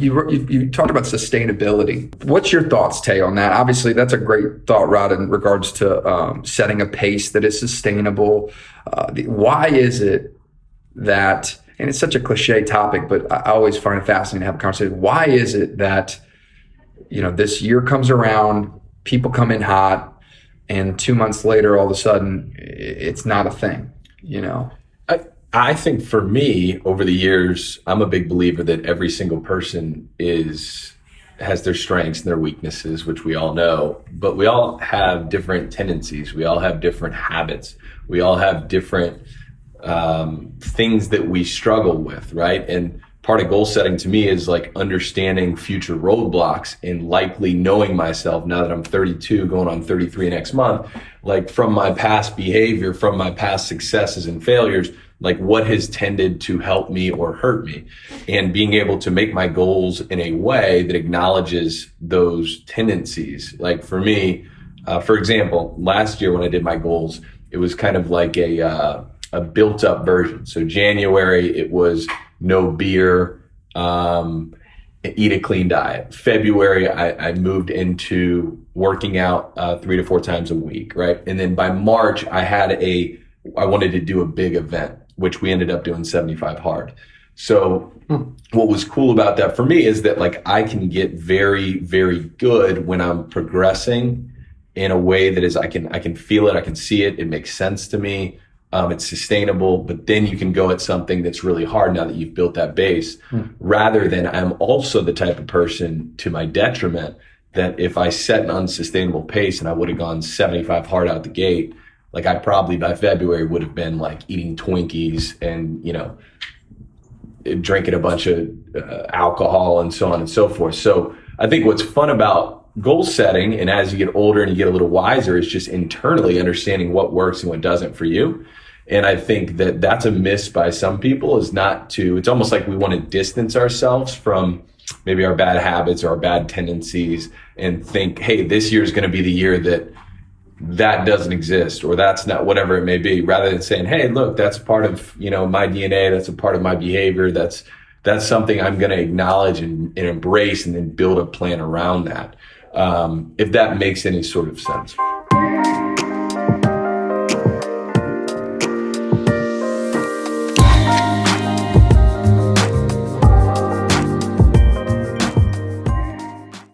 you talked about sustainability. What's your thoughts, Tay, on that? Obviously, that's a great thought, Rod, in regards to setting a pace that is sustainable. Why is it that, and it's such a cliche topic, but I always find it fascinating to have a conversation. Why is it that, this year comes around, people come in hot, and 2 months later, all of a sudden, it's not a thing, I think for me, over the years, I'm a big believer that every single person has their strengths and their weaknesses, which we all know, but we all have different tendencies. We all have different habits. We all have different things that we struggle with, right? And part of goal setting to me is like understanding future roadblocks and likely knowing myself now that I'm 32 going on 33 next month, like from my past behavior, from my past successes and failures, like what has tended to help me or hurt me, and being able to make my goals in a way that acknowledges those tendencies. Like for me, for example, last year when I did my goals, it was kind of like a built up version. So January, it was no beer, eat a clean diet. February, I moved into working out 3 to 4 times a week, right? And then by March, I wanted to do a big event, which we ended up doing 75 hard. So what was cool about that for me is that like I can get very, very good when I'm progressing in a way that is I can feel it, I can see it, it makes sense to me. It's sustainable, but then you can go at something that's really hard now that you've built that base, rather than I'm also the type of person, to my detriment, that if I set an unsustainable pace and I would have gone 75 hard out the gate, like I probably by February would have been like eating Twinkies and, drinking a bunch of alcohol and so on and so forth. So I think what's fun about goal setting, and as you get older and you get a little wiser, is just internally understanding what works and what doesn't for you. And I think that that's a miss by some people, is it's almost like we want to distance ourselves from maybe our bad habits or our bad tendencies and think, hey, this year is going to be the year that doesn't exist, or that's not, whatever it may be, rather than saying, hey, look, that's part of, my DNA. That's a part of my behavior. That's something I'm going to acknowledge and embrace, and then build a plan around that. If that makes any sort of sense.